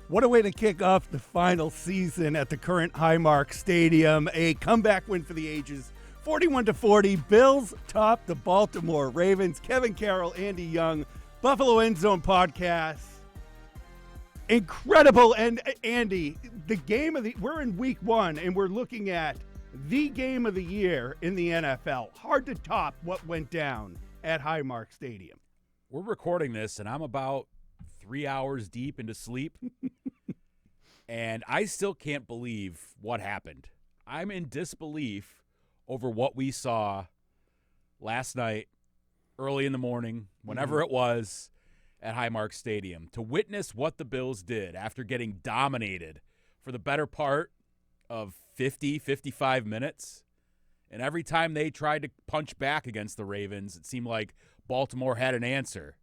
What a way to kick off the final season at the current Highmark Stadium. A comeback win for the ages, 41-40. Bills top the Baltimore Ravens. Kevin Carroll, Andy Young, Buffalo End Zone Podcast. Incredible. And Andy, we're in week one, and we're looking at the game of the year in the NFL. Hard to top what went down at Highmark Stadium. We're recording this, and I'm about 3 hours deep into sleep, and I still can't believe what happened. I'm in disbelief over what we saw last night, early in the morning, whenever it was, at Highmark Stadium. To witness what the Bills did after getting dominated for the better part of 50, 55 minutes, and every time they tried to punch back against the Ravens, it seemed like Baltimore had an answer.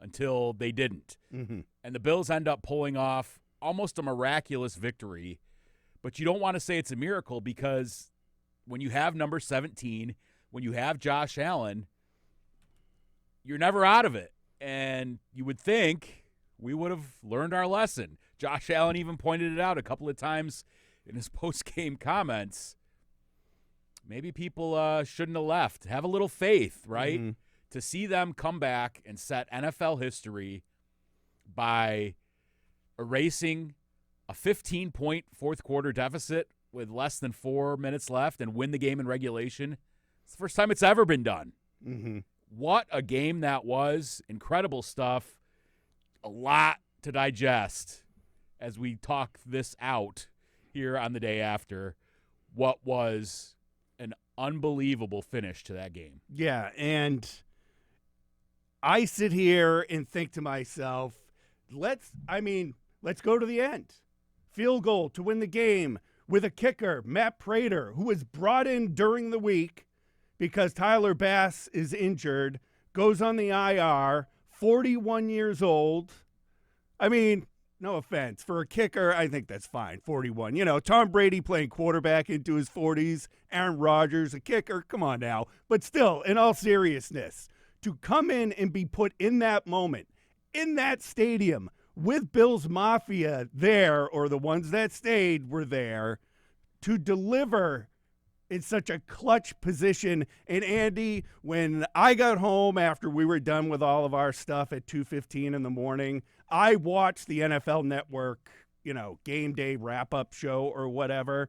Until they didn't. And the Bills end up pulling off almost a miraculous victory. But you don't want to say it's a miracle because when you have number 17, when you have Josh Allen, you're never out of it. And you would think we would have learned our lesson. Josh Allen even pointed it out a couple of times in his post-game comments. Maybe people shouldn't have left. Have a little faith, right? To see them come back and set NFL history by erasing a 15-point fourth-quarter deficit with less than 4 minutes left and win the game in regulation. It's the first time it's ever been done. What a game that was. Incredible stuff. A lot to digest as we talk this out here on the day after what was an unbelievable finish to that game. Yeah, and I sit here and think to myself, let's go to the end. Field goal to win the game with a kicker, Matt Prater, who was brought in during the week because Tyler Bass is injured, goes on the IR, 41 years old. I mean, no offense. For a kicker, I think that's fine, 41. You know, Tom Brady playing quarterback into his 40s, Aaron Rodgers, a kicker, come on now. But still, in all seriousness, to come in and be put in that moment, in that stadium, with Bills Mafia there, or the ones that stayed were there, to deliver in such a clutch position. And Andy, when I got home after we were done with all of our stuff at 2:15 in the morning, I watched the NFL Network, game day wrap-up show or whatever,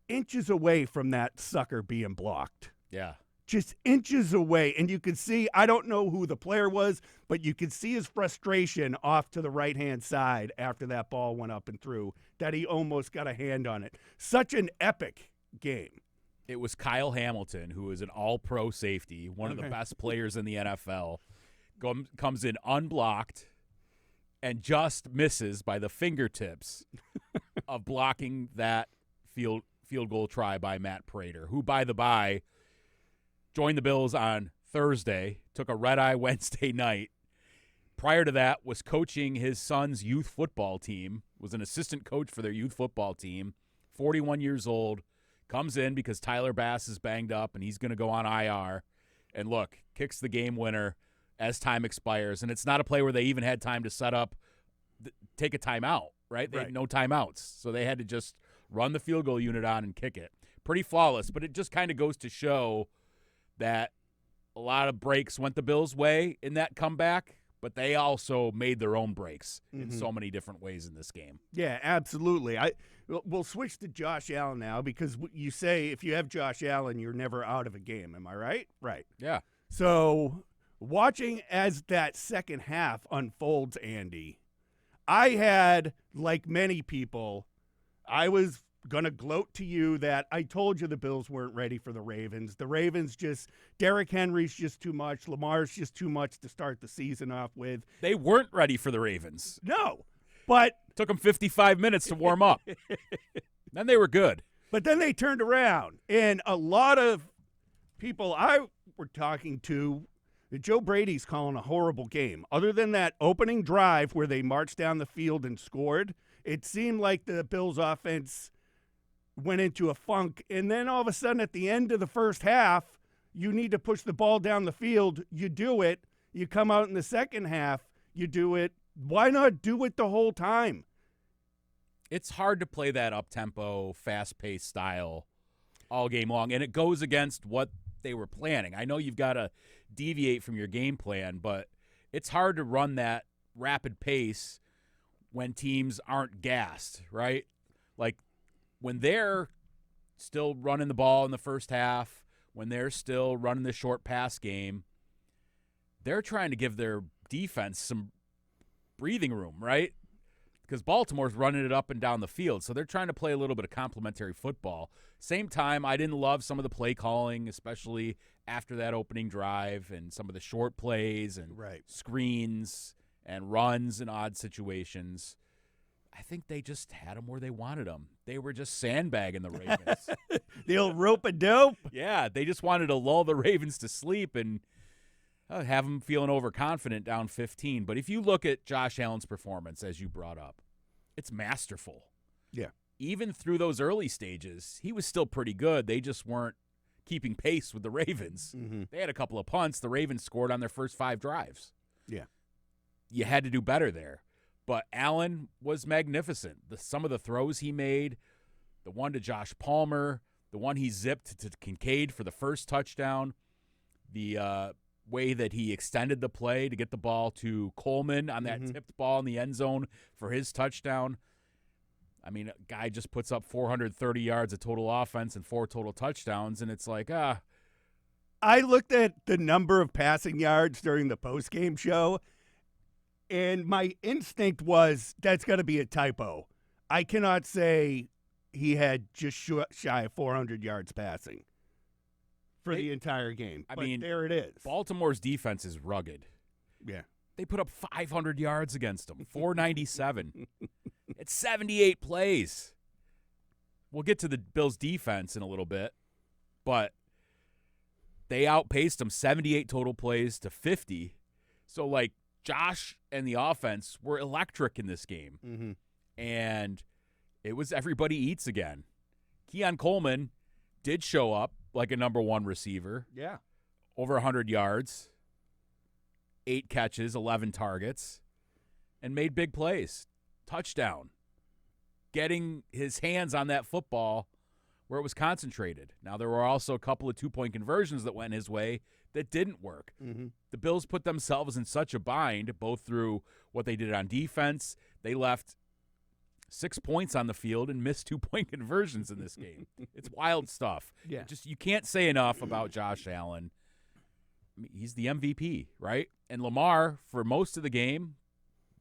inches away from that sucker being blocked. Yeah. Just inches away, and you could see, I don't know who the player was, but you could see his frustration off to the right-hand side after that ball went up and through, that he almost got a hand on it. Such an epic game. It was Kyle Hamilton, who is an all-pro safety, one of the best players in the NFL, comes in unblocked and just misses by the fingertips of blocking that field goal try by Matt Prater, who, by the by, joined the Bills on Thursday, took a red-eye Wednesday night. Prior to that, was coaching his son's youth football team, was an assistant coach for their youth football team, 41 years old, comes in because Tyler Bass is banged up and he's going to go on IR. And look, kicks the game winner as time expires. And it's not a play where they even had time to set up, take a timeout, right? They had no timeouts. So they had to just run the field goal unit on and kick it. Pretty flawless, but it just kind of goes to show that a lot of breaks went the Bills' way in that comeback, but they also made their own breaks in so many different ways in this game. Yeah, absolutely. We'll switch to Josh Allen now because you say if you have Josh Allen, you're never out of a game. Am I right? Right. Yeah. So watching as that second half unfolds, Andy, I had, like many people, I was going to gloat to you that I told you the Bills weren't ready for the Ravens. The Ravens Derrick Henry's just too much. Lamar's just too much to start the season off with. They weren't ready for the Ravens. No, but took them 55 minutes to warm up. Then they were good. But then they turned around, and a lot of people I were talking to, Joe Brady's calling a horrible game. Other than that opening drive where they marched down the field and scored, it seemed like the Bills' offense went into a funk, and then all of a sudden at the end of the first half, you need to push the ball down the field. You do it. You come out in the second half, you do it. Why not do it the whole time? It's hard to play that up-tempo, fast-paced style all game long, and it goes against what they were planning. I know you've got to deviate from your game plan, but it's hard to run that rapid pace when teams aren't gassed, right? Like when they're still running the ball in the first half, when they're still running the short pass game, they're trying to give their defense some breathing room, right? Because Baltimore's running it up and down the field, so they're trying to play a little bit of complementary football. Same time, I didn't love some of the play calling, especially after that opening drive and some of the short plays and screens and runs in odd situations. I think they just had them where they wanted them. They were just sandbagging the Ravens. The old rope-a-dope? Yeah, they just wanted to lull the Ravens to sleep and have them feeling overconfident down 15. But if you look at Josh Allen's performance, as you brought up, it's masterful. Yeah. Even through those early stages, he was still pretty good. They just weren't keeping pace with the Ravens. Mm-hmm. They had a couple of punts. The Ravens scored on their first 5 drives. Yeah. You had to do better there. But Allen was magnificent. Some of the throws he made, the one to Josh Palmer, the one he zipped to Kincaid for the first touchdown, the way that he extended the play to get the ball to Coleman on that tipped ball in the end zone for his touchdown. I mean, a guy just puts up 430 yards of total offense and 4 total touchdowns, and it's like, I looked at the number of passing yards during the postgame show, and my instinct was that's got to be a typo. I cannot say he had just shy of 400 yards passing for the entire game. I mean, there it is. Baltimore's defense is rugged. Yeah. They put up 500 yards against them, 497. It's 78 plays. We'll get to the Bills' defense in a little bit, but they outpaced them 78 total plays to 50. So, like, Josh and the offense were electric in this game. Mm-hmm. And it was everybody eats again. Keon Coleman did show up like a number 1 receiver. Yeah. Over 100 yards, 8 catches, 11 targets, and made big plays. Touchdown. Getting his hands on that football where it was concentrated. Now, there were also a couple of 2-point conversions that went his way that didn't work. Mm-hmm. The Bills put themselves in such a bind, both through what they did on defense. They left 6 points on the field and missed 2-point conversions in this game. It's wild stuff. Yeah. Just you can't say enough about Josh Allen. I mean, he's the MVP, right? And Lamar, for most of the game,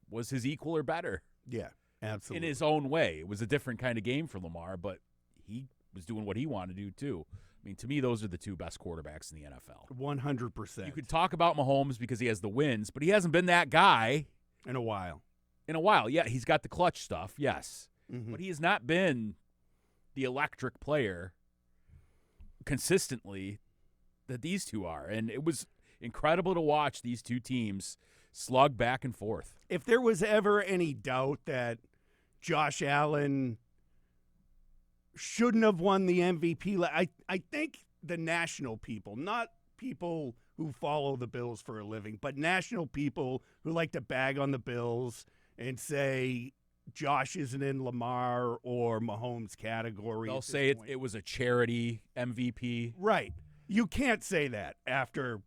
was his equal or better. Yeah, absolutely. In his own way. It was a different kind of game for Lamar, but he was doing what he wanted to do, too. I mean, to me, those are the 2 best quarterbacks in the NFL. 100%. You could talk about Mahomes because he has the wins, but he hasn't been that guy in a while. Yeah, he's got the clutch stuff, yes. Mm-hmm. But he has not been the electric player consistently that these two are. And it was incredible to watch these two teams slug back and forth. If there was ever any doubt that Josh Allen shouldn't have won the MVP, I think the national people, not people who follow the Bills for a living, but national people who like to bag on the Bills and say Josh isn't in Lamar or Mahomes category. They'll say it was a charity MVP. Right. You can't say that after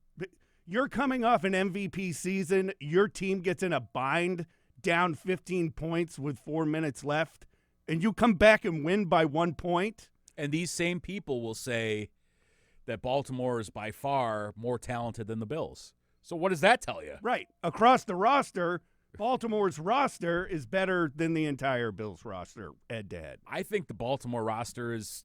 you're coming off an MVP season, your team gets in a bind, down 15 points with 4 minutes left, and you come back and win by 1 point. And these same people will say that Baltimore is by far more talented than the Bills. So what does that tell you? Right. Across the roster, Baltimore's roster is better than the entire Bills roster head-to-head. I think the Baltimore roster is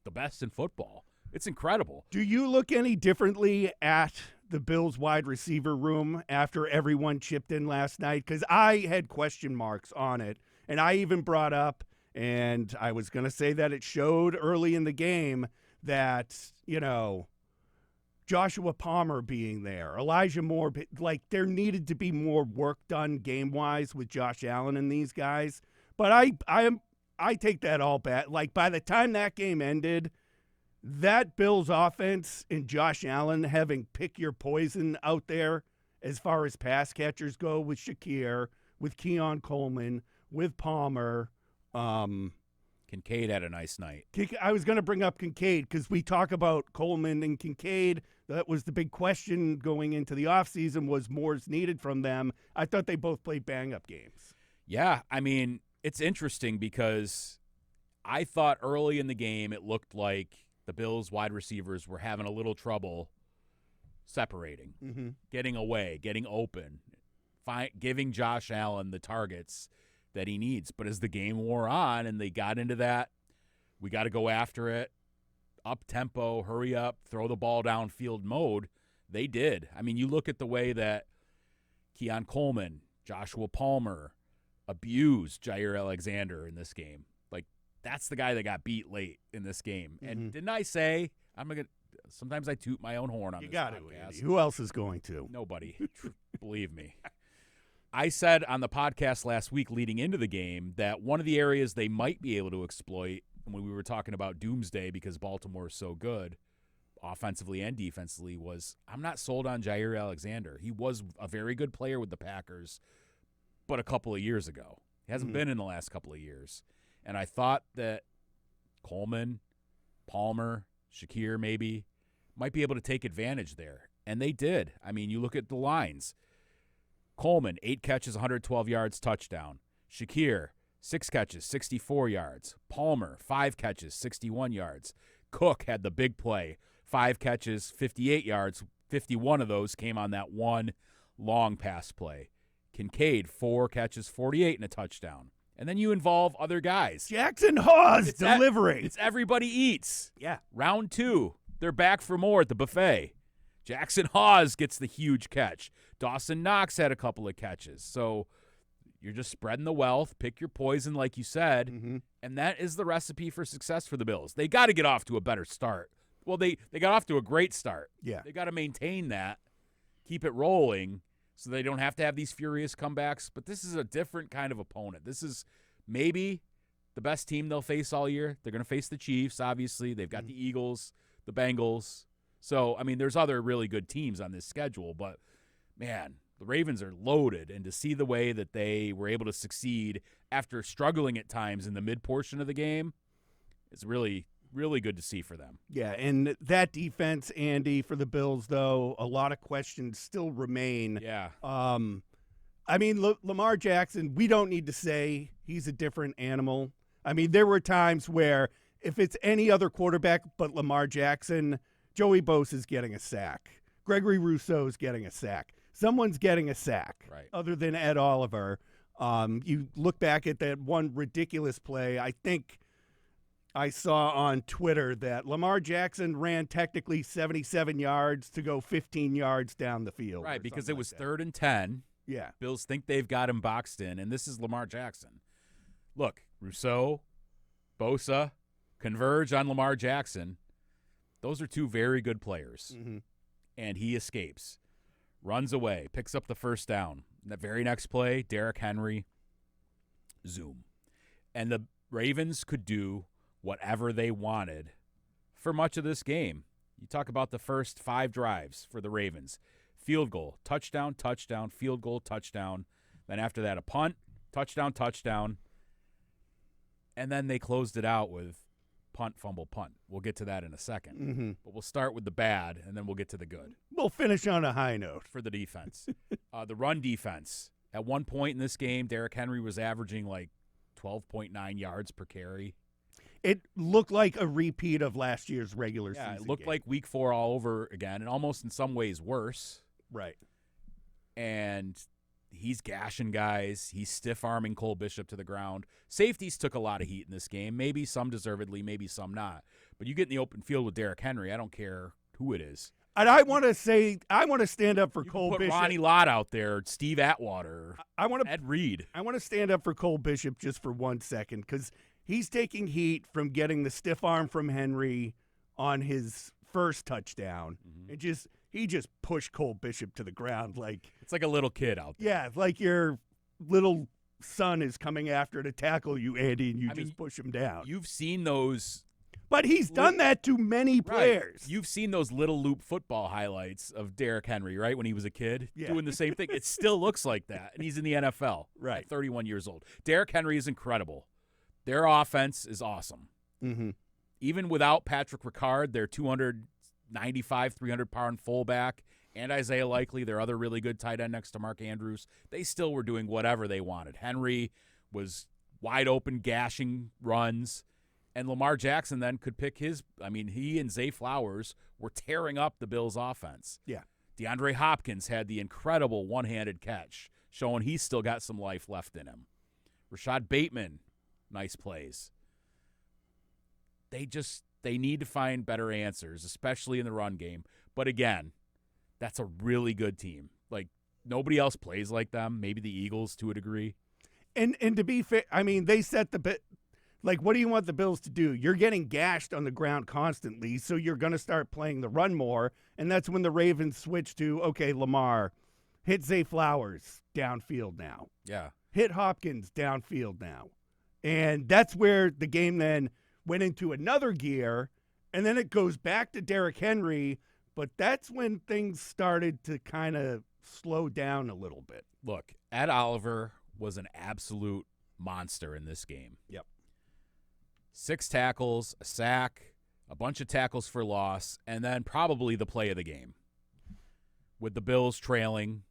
the best in football. It's incredible. Do you look any differently at the Bills wide receiver room after everyone chipped in last night? Because I had question marks on it, and I even brought up, and I was going to say that it showed early in the game that, Joshua Palmer being there, Elijah Moore, like there needed to be more work done game-wise with Josh Allen and these guys. But I take that all back. Like by the time that game ended, that Bills offense and Josh Allen having pick your poison out there as far as pass catchers go with Shakir, with Keon Coleman, with Palmer, Kincaid had a nice night. I was going to bring up Kincaid because we talk about Coleman and Kincaid. That was the big question going into the offseason, was more's needed from them. I thought they both played bang-up games. Yeah, I mean, it's interesting because I thought early in the game it looked like the Bills' wide receivers were having a little trouble separating, getting away, getting open, giving Josh Allen the targets that he needs. But as the game wore on and they got into that, we got to go after it, up-tempo, hurry up, throw the ball downfield mode, they did. I mean, you look at the way that Keon Coleman, Joshua Palmer abused Jair Alexander in this game. Like, that's the guy that got beat late in this game. And didn't I say, sometimes I toot my own horn on this podcast. You got to, Andy. Who else is going to? Nobody. Believe me. I said on the podcast last week leading into the game that one of the areas they might be able to exploit when we were talking about doomsday because Baltimore is so good offensively and defensively was I'm not sold on Jair Alexander. He was a very good player with the Packers, but a couple of years ago. He hasn't been in the last couple of years. And I thought that Coleman, Palmer, Shakir maybe might be able to take advantage there. And they did. I mean, you look at the lines. Coleman, 8 catches, 112 yards, touchdown. Shakir, 6 catches, 64 yards. Palmer, 5 catches, 61 yards. Cook had the big play, 5 catches, 58 yards. 51 of those came on that one long pass play. Kincaid, 4 catches, 48 and a touchdown. And then you involve other guys. Jackson Hawes delivering. It's everybody eats. Yeah. Round 2, they're back for more at the buffet. Jackson Hawes gets the huge catch. Dawson Knox had a couple of catches. So you're just spreading the wealth, pick your poison like you said, and that is the recipe for success for the Bills. They got to get off to a better start. Well, they got off to a great start. Yeah. They got to maintain that, keep it rolling so they don't have to have these furious comebacks. But this is a different kind of opponent. This is maybe the best team they'll face all year. They're going to face the Chiefs, obviously. They've got the Eagles, the Bengals. So, I mean, there's other really good teams on this schedule, but, man, the Ravens are loaded, and to see the way that they were able to succeed after struggling at times in the mid-portion of the game is really, really good to see for them. Yeah, and that defense, Andy, for the Bills, though, a lot of questions still remain. Yeah. I mean, Lamar Jackson, we don't need to say he's a different animal. I mean, there were times where if it's any other quarterback but Lamar Jackson, Joey Bosa's getting a sack. Gregory Rousseau's getting a sack. Someone's getting a sack, right, other than Ed Oliver. You look back at that one ridiculous play. I think I saw on Twitter that Lamar Jackson ran technically 77 yards to go 15 yards down the field. Right, because it was 3rd and 10. Yeah. Bills think they've got him boxed in, and this is Lamar Jackson. Look, Rousseau, Bosa, converge on Lamar Jackson. Those are 2 very good players, and he escapes, runs away, picks up the first down. The very next play, Derrick Henry, zoom. And the Ravens could do whatever they wanted for much of this game. You talk about the first 5 drives for the Ravens. Field goal, touchdown, touchdown, field goal, touchdown. Then after that, a punt, touchdown, touchdown. And then they closed it out with punt, fumble, punt. We'll get to that in a second. But we'll start with the bad, and then we'll get to the good. We'll finish on a high note. For the defense. The run defense. At one point in this game, Derrick Henry was averaging like 12.9 yards per carry. It looked like a repeat of last year's regular season. Yeah, it looked game. like week 4 all over again, and almost in some ways worse. Right. And he's gashing guys. He's stiff-arming Cole Bishop to the ground. Safeties took a lot of heat in this game, maybe some deservedly, maybe some not. But you get in the open field with Derrick Henry, I don't care who it is. And I want to stand up for Cole Bishop. Bishop. Ronnie Lott out there, Steve Atwater, Ed Reed. I want to stand up for Cole Bishop just for 1 second because he's taking heat from getting the stiff arm from Henry on his first touchdown. He just pushed Cole Bishop to the ground like it's like a little kid out there. Yeah, like your little son is coming after to tackle you, Andy, and you just push him down. You've seen those. But he's done that to many players. Right. You've seen those little loop football highlights of Derrick Henry, right, when he was a kid, doing the same thing. It still looks like that, and he's in the NFL right. at 31 years old. Derrick Henry is incredible. Their offense is awesome. Mm-hmm. Even without Patrick Ricard, their 295, 300-pound fullback, and Isaiah Likely, their other really good tight end next to Mark Andrews, they still were doing whatever they wanted. Henry was wide open, gashing runs, and Lamar Jackson then could pick his. I mean, he and Zay Flowers were tearing up the Bills' offense. Yeah. DeAndre Hopkins had the incredible one-handed catch, showing he's still got some life left in him. Rashad Bateman, nice plays. They need to find better answers, especially in the run game. But again, that's a really good team. Like, nobody else plays like them. Maybe the Eagles to a degree. And to be fair, I mean, they set the bit. Like, what do you want the Bills to do? You're getting gashed on the ground constantly, so you're going to start playing the run more. And that's when the Ravens switch to, okay, Lamar, hit Zay Flowers downfield now. Yeah. Hit Hopkins downfield now. And that's where the game then went into another gear, and then it goes back to Derrick Henry, but that's when things started to kind of slow down a little bit. Look, Ed Oliver was an absolute monster in this game. Yep. 6 tackles, a sack, a bunch of tackles for loss, and then probably the play of the game. With the Bills trailing,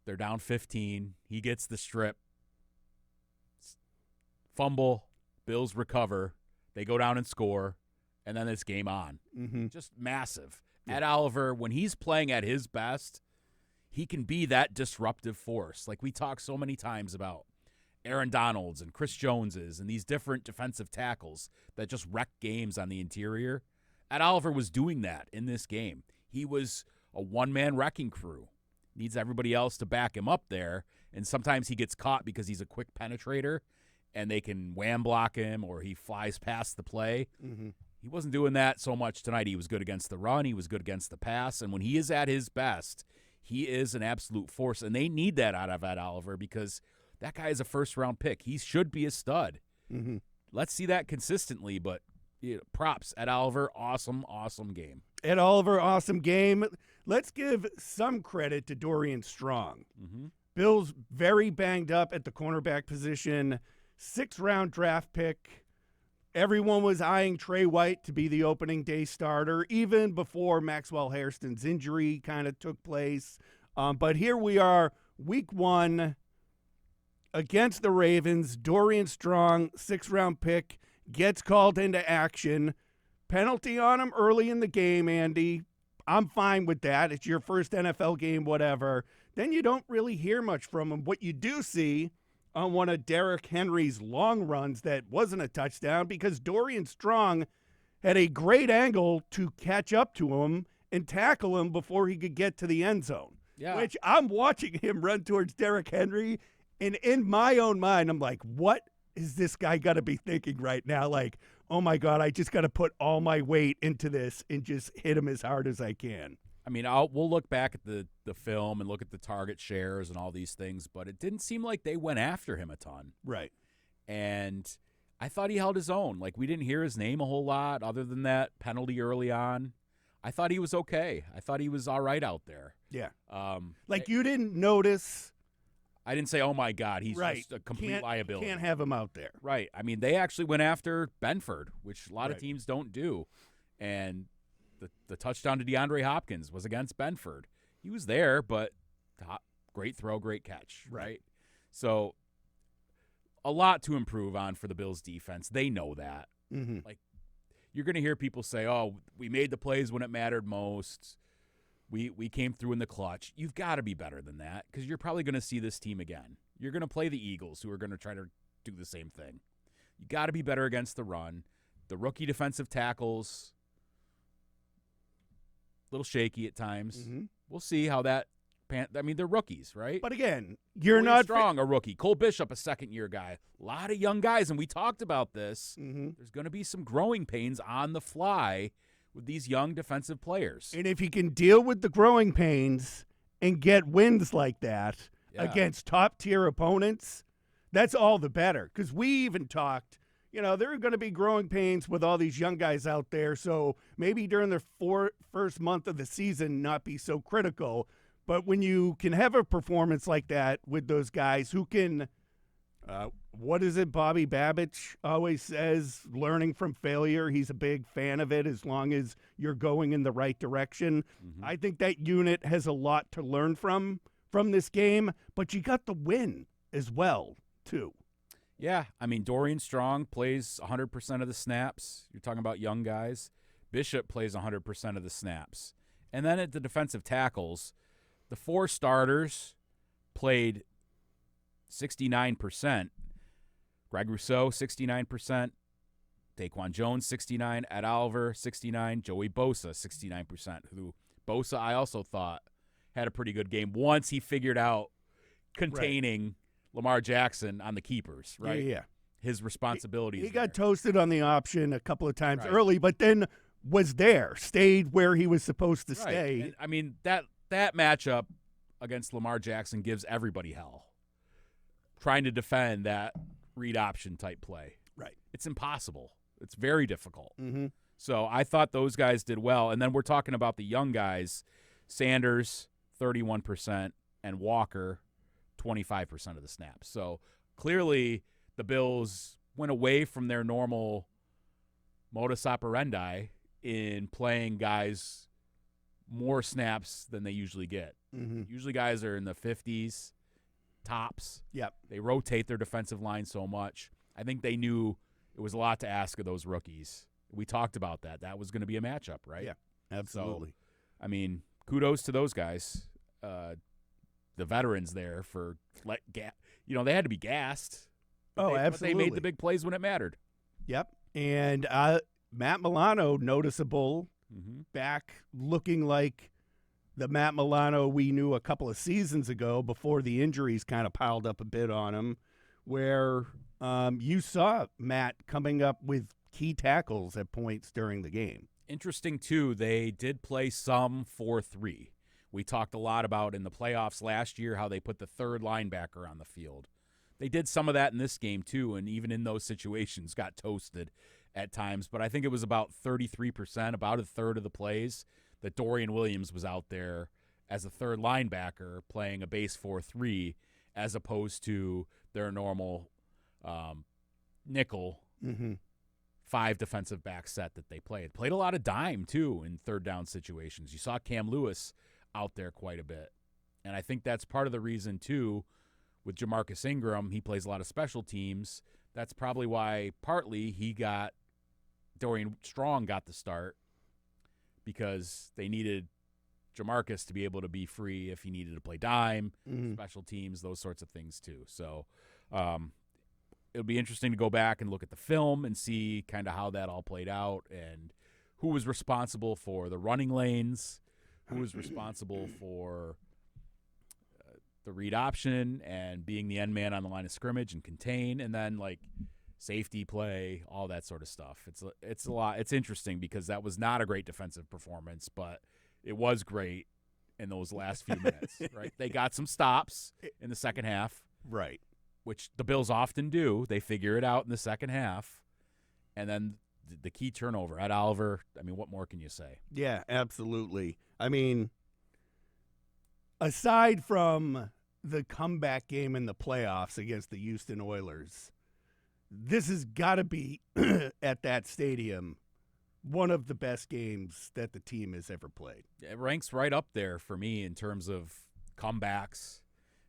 they're down 15. He gets the strip. Fumble, Bills recover. They go down and score, and then it's game on. Mm-hmm. Just massive. Yeah. Ed Oliver, when he's playing at his best, he can be that disruptive force. Like we talk so many times about Aaron Donalds and Chris Joneses and these different defensive tackles that just wreck games on the interior. Ed Oliver was doing that in this game. He was a one-man wrecking crew. Needs everybody else to back him up there, and sometimes he gets caught because he's a quick penetrator, and they can wham block him or he flies past the play. Mm-hmm. He wasn't doing that so much tonight. He was good against the run. He was good against the pass, and when he is at his best, he is an absolute force, and they need that out of Ed Oliver because that guy is a first-round pick. He should be a stud. Mm-hmm. Let's see that consistently, but props. Ed Oliver, awesome game. Ed Oliver, awesome game. Let's give some credit to Dorian Strong. Mm-hmm. Bills very banged up at the cornerback position. 6th-round draft pick. Everyone was eyeing Trey White to be the opening day starter, even before Maxwell Hairston's injury kind of took place. But here we are, week 1, against the Ravens. Dorian Strong, 6th-round pick, gets called into action. Penalty on him early in the game, Andy. I'm fine with that. It's your first NFL game, whatever. Then you don't really hear much from him. What you do see on one of Derrick Henry's long runs that wasn't a touchdown because Dorian Strong had a great angle to catch up to him and tackle him before he could get to the end zone. Yeah. Which I'm watching him run towards Derrick Henry, and in my own mind, I'm like, what is this guy got to be thinking right now? Like, oh my God, I just got to put all my weight into this and just hit him as hard as I can. I mean, we'll look back at the film and look at the target shares and all these things, but it didn't seem like they went after him a ton. Right. And I thought he held his own. Like, we didn't hear his name a whole lot other than that penalty early on. I thought he was okay. I thought he was all right out there. Yeah. You didn't notice. I didn't say, oh, my God, he's right. just a complete liability. Can't have him out there. Right. I mean, they actually went after Benford, which a lot right. of teams don't do. And the touchdown to DeAndre Hopkins was against Benford. He was there, but great throw, great catch. Right. So a lot to improve on for the Bills defense. They know that. Mm-hmm. Like, you're going to hear people say, oh, we made the plays when it mattered most. We came through in the clutch. You've got to be better than that because you're probably going to see this team again. You're going to play the Eagles, who are going to try to do the same thing. You got to be better against the run. The rookie defensive tackles, a little shaky at times. Mm-hmm. We'll see how that I mean, they're rookies, right? But again, you're William not Strong, a rookie. Cole Bishop, a second-year guy. A lot of young guys, and we talked about this. Mm-hmm. There's going to be some growing pains on the fly with these young defensive players. And if you can deal with the growing pains and get wins like that against top-tier opponents, that's all the better. Because we even talked, there are going to be growing pains with all these young guys out there, so maybe during their first month of the season not be so critical. But when you can have a performance like that with those guys who can What is it Bobby Babich always says? Learning from failure. He's a big fan of it as long as you're going in the right direction. Mm-hmm. I think that unit has a lot to learn from this game, but you got the win as well, too. Yeah, I mean, Dorian Strong plays 100% of the snaps. You're talking about young guys. Bishop plays 100% of the snaps. And then at the defensive tackles, the 4 starters played 69%. Greg Rousseau, 69%. Daquan Jones, 69%. Ed Oliver, 69%. Joey Bosa, 69%. Who Bosa, I also thought, had a pretty good game once he figured out containing Lamar Jackson on the keepers, right? Yeah. His responsibilities. He got toasted on the option a couple of times Right. early, but then was there, stayed where he was supposed to stay. And, I mean, that matchup against Lamar Jackson gives everybody hell. Trying to defend that read option type play. Right. It's impossible. It's very difficult. Mm-hmm. So I thought those guys did well. And then we're talking about the young guys. Sanders, 31%, and Walker, 25% of the snaps. So clearly the Bills went away from their normal modus operandi in playing guys more snaps than they usually get. Mm-hmm. Usually guys are in the 50s, tops. Yep. They rotate their defensive line so much. I think they knew it was a lot to ask of those rookies. We talked about that. That was going to be a matchup, right? Yeah, absolutely. So, I mean, kudos to those guys, the veterans there for they had to be gassed. Oh, absolutely. But they made the big plays when it mattered. Yep. And Matt Milano, noticeable, back looking like the Matt Milano we knew a couple of seasons ago before the injuries kind of piled up a bit on him, where you saw Matt coming up with key tackles at points during the game. Interesting, too, they did play some 4-3. We talked a lot about in the playoffs last year how they put the third linebacker on the field. They did some of that in this game, too, and even in those situations got toasted at times. But I think it was about 33%, about a third of the plays, that Dorian Williams was out there as a third linebacker playing a base 4-3 as opposed to their normal nickel 5 defensive back set that they played. Played a lot of dime, too, in third down situations. You saw Cam Lewis out there quite a bit. And I think that's part of the reason, too, with Jamarcus Ingram, he plays a lot of special teams. That's probably why partly Dorian Strong got the start, because they needed Jamarcus to be able to be free if he needed to play dime, special teams, those sorts of things too. So it'll be interesting to go back and look at the film and see kind of how that all played out and who was responsible for the running lanes, who was responsible for the read option and being the end man on the line of scrimmage and contain, and then like safety play, all that sort of stuff. It's a lot. It's interesting because that was not a great defensive performance, but it was great in those last few minutes, right? They got some stops in the second half, right? Which the Bills often do. They figure it out in the second half, and then the key turnover at Oliver. I mean, what more can you say? Yeah, absolutely. I mean, aside from the comeback game in the playoffs against the Houston Oilers, this has got to be, at that stadium, one of the best games that the team has ever played. It ranks right up there for me in terms of comebacks,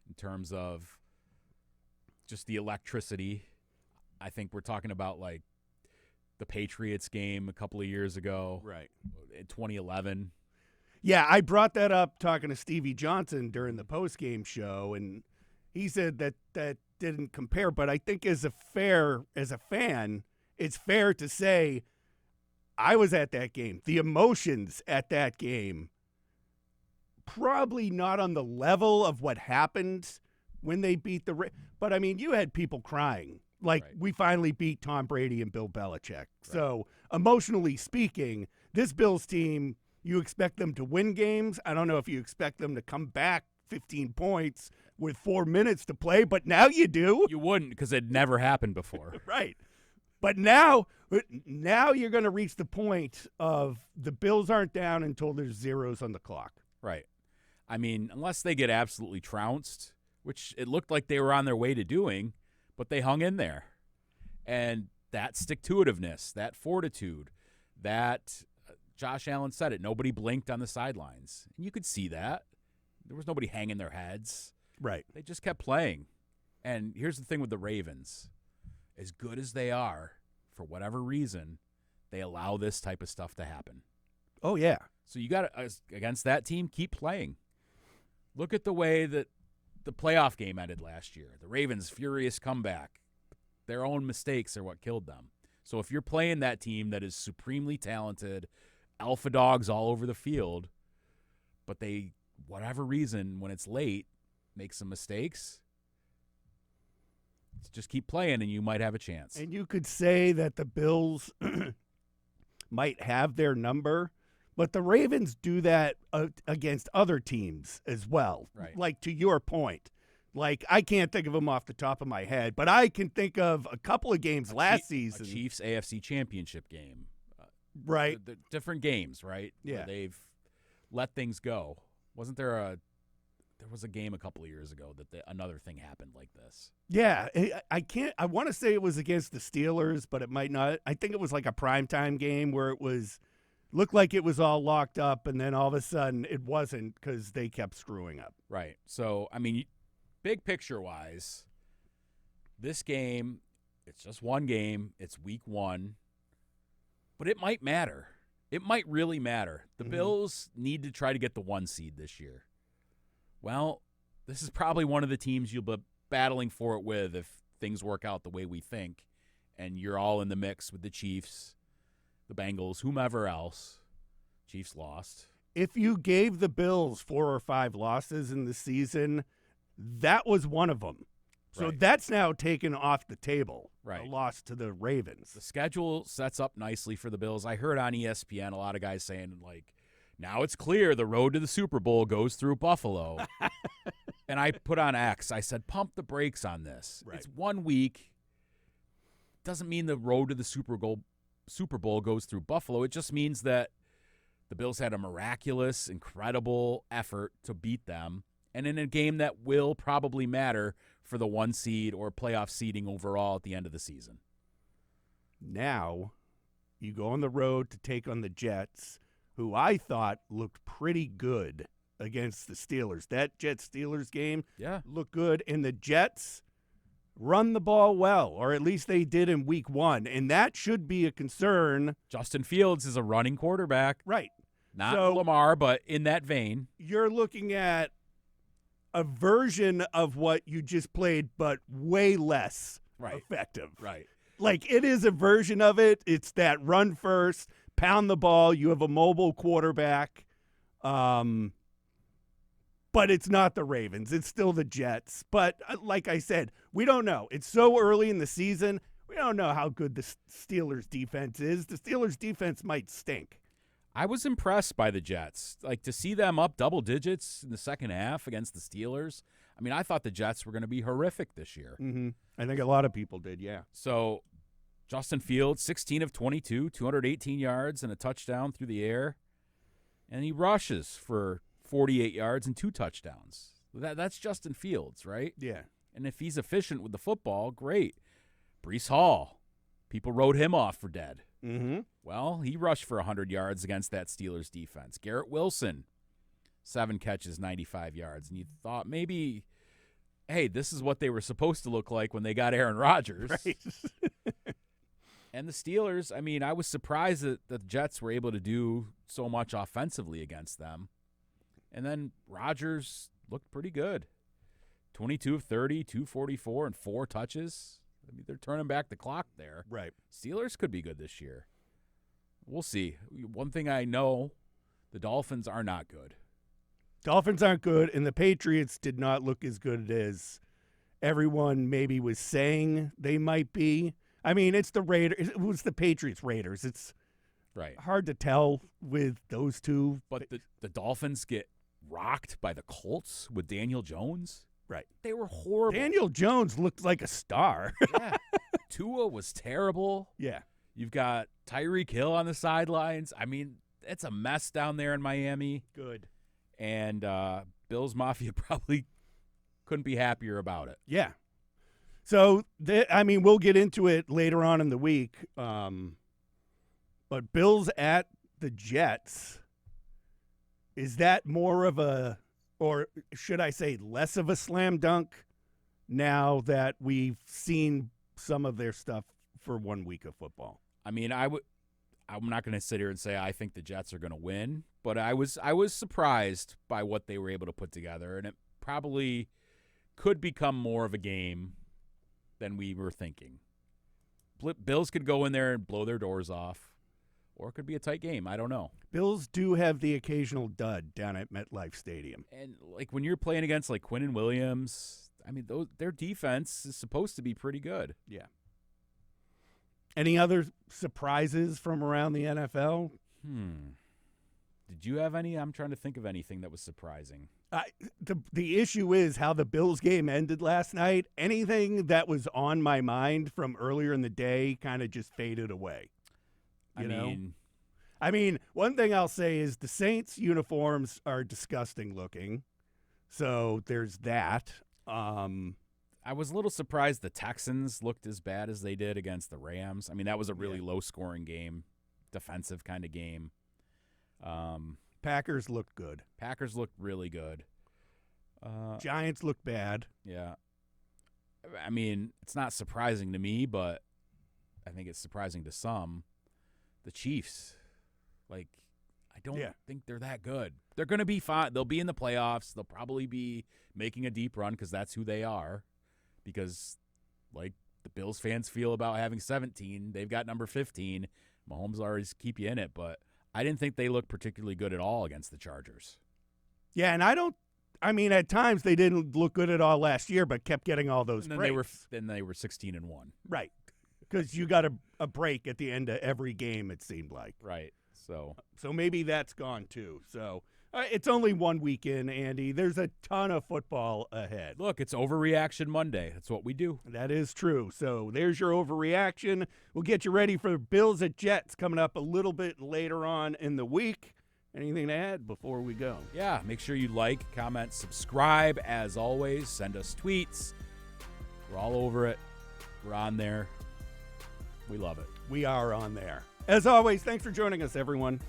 in terms of just the electricity. I think we're talking about like the Patriots game a couple of years ago. Right. In 2011. Yeah, I brought that up talking to Stevie Johnson during the post-game show, and he said that didn't compare. But I think as a fan, it's fair to say I was at that game. The emotions at that game, probably not on the level of what happened when they beat but I mean, you had people crying. Like, right. We finally beat Tom Brady and Bill Belichick. Right. So, emotionally speaking, this Bills team, you expect them to win games. I don't know if you expect them to come back 15 points with 4 minutes to play, but now you do. You wouldn't, because it never happened before. Right. But now you're going to reach the point of the Bills aren't down until there's zeros on the clock. Right. I mean, unless they get absolutely trounced, which it looked like they were on their way to doing, but they hung in there. And that stick-to-itiveness, that fortitude, that Josh Allen said it, nobody blinked on the sidelines. And you could see that. There was nobody hanging their heads. Right. They just kept playing. And here's the thing with the Ravens. As good as they are, for whatever reason, they allow this type of stuff to happen. Oh, yeah. So you got to, against that team, keep playing. Look at the way that the playoff game ended last year. The Ravens' furious comeback. Their own mistakes are what killed them. So if you're playing that team that is supremely talented, alpha dogs all over the field, but they, whatever reason, when it's late, make some mistakes, just keep playing and you might have a chance. And you could say that the Bills might have their number, but the Ravens do that against other teams as well. Right. Like, to your point. Like, I can't think of them off the top of my head, but I can think of a couple of games last season. A Chiefs AFC Championship game. Right. The different games, right? Yeah. Where they've let things go. Wasn't there there was a game a couple of years ago that another thing happened like this. Yeah. I want to say it was against the Steelers, but it might not. I think it was like a primetime game where looked like it was all locked up, and then all of a sudden it wasn't because they kept screwing up. Right. So, I mean, big picture-wise, this game, it's just one game. It's week 1. But it might matter. It might really matter. The Bills need to try to get the 1 seed this year. Well, this is probably one of the teams you'll be battling for it with if things work out the way we think, and you're all in the mix with the Chiefs, the Bengals, whomever else. Chiefs lost. If you gave the Bills 4 or 5 losses in the season, that was one of them. So Right. that's now taken off the table. Right. A loss to the Ravens. The schedule sets up nicely for the Bills. I heard on ESPN a lot of guys saying, like, now it's clear the road to the Super Bowl goes through Buffalo. And I put on X. I said, pump the brakes on this. Right. It's 1 week. Doesn't mean the road to the Super Bowl goes through Buffalo. It just means that the Bills had a miraculous, incredible effort to beat them. And in a game that will probably matter for the 1 seed or playoff seeding overall at the end of the season. Now, you go on the road to take on the Jets, who I thought looked pretty good against the Steelers. That Jets-Steelers game looked good, and the Jets run the ball well, or at least they did in week 1, and that should be a concern. Justin Fields is a running quarterback. Right. Not So, Lamar, but in that vein. You're looking at a version of what you just played, but way less effective. Right. Like, it is a version of it. It's that run first, pound the ball. You have a mobile quarterback. But it's not the Ravens. It's still the Jets. But like I said, we don't know. It's so early in the season. We don't know how good the Steelers' defense is. The Steelers' defense might stink. I was impressed by the Jets. Like, to see them up double digits in the second half against the Steelers. I mean, I thought the Jets were going to be horrific this year. Mm-hmm. I think a lot of people did, yeah. So, Justin Fields, 16 of 22, 218 yards and a touchdown through the air. And he rushes for 48 yards and 2 touchdowns. That's Justin Fields, right? Yeah. And if he's efficient with the football, great. Breece Hall, people wrote him off for dead. Mm-hmm. Well, he rushed for 100 yards against that Steelers defense. Garrett Wilson, 7 catches, 95 yards. And you thought maybe, hey, this is what they were supposed to look like when they got Aaron Rodgers. Right. And the Steelers, I mean, I was surprised that the Jets were able to do so much offensively against them. And then Rodgers looked pretty good. 22 of 30, 244, and 4 touches. I mean, they're turning back the clock there. Right. Steelers could be good this year. We'll see. One thing I know, the Dolphins are not good. Dolphins aren't good, and the Patriots did not look as good as everyone maybe was saying they might be. I mean, it's the Raiders. It was the Patriots-Raiders. It's right. hard to tell with those two. But the Dolphins get rocked by the Colts with Daniel Jones. Right. They were horrible. Daniel Jones looked like a star. Yeah. Tua was terrible. Yeah. You've got Tyreek Hill on the sidelines. I mean, it's a mess down there in Miami. Good. And Bills Mafia probably couldn't be happier about it. Yeah. So, we'll get into it later on in the week. But Bills at the Jets, is that more of a, or should I say less of a slam dunk now that we've seen some of their stuff for 1 week of football? I mean, I'm not going to sit here and say I think the Jets are going to win, but I was surprised by what they were able to put together, and it probably could become more of a game than we were thinking. Bills could go in there and blow their doors off, or it could be a tight game. I don't know. Bills do have the occasional dud down at MetLife Stadium. And like when you're playing against like Quinnen Williams, I mean, their defense is supposed to be pretty good. Yeah. Any other surprises from around the NFL? Did you have any? I'm trying to think of anything that was surprising. The issue is how the Bills game ended last night. Anything that was on my mind from earlier in the day kind of just faded away. I mean, one thing I'll say is the Saints uniforms are disgusting looking. So there's that. I was a little surprised the Texans looked as bad as they did against the Rams. I mean, that was a really low-scoring game, defensive kind of game. Packers looked good. Packers looked really good. Giants looked bad. Yeah. I mean, it's not surprising to me, but I think it's surprising to some. The Chiefs, I don't think they're that good. They're going to be fine. They'll be in the playoffs. They'll probably be making a deep run because that's who they are. Because, like the Bills fans feel about having 17, they've got number 15. Mahomes will always keep you in it, but I didn't think they looked particularly good at all against the Chargers. Yeah, and at times they didn't look good at all last year, but kept getting all those breaks. Then they were 16-1. Right. Because you got a break at the end of every game, it seemed like. Right. So maybe that's gone too. So it's only 1 week in, Andy. There's a ton of football ahead. Look, it's Overreaction Monday. That's what we do. That is true. So there's your overreaction. We'll get you ready for Bills at Jets coming up a little bit later on in the week. Anything to add before we go? Yeah, make sure you like, comment, subscribe. As always, send us tweets. We're all over it. We're on there. We love it. We are on there. As always, thanks for joining us, everyone.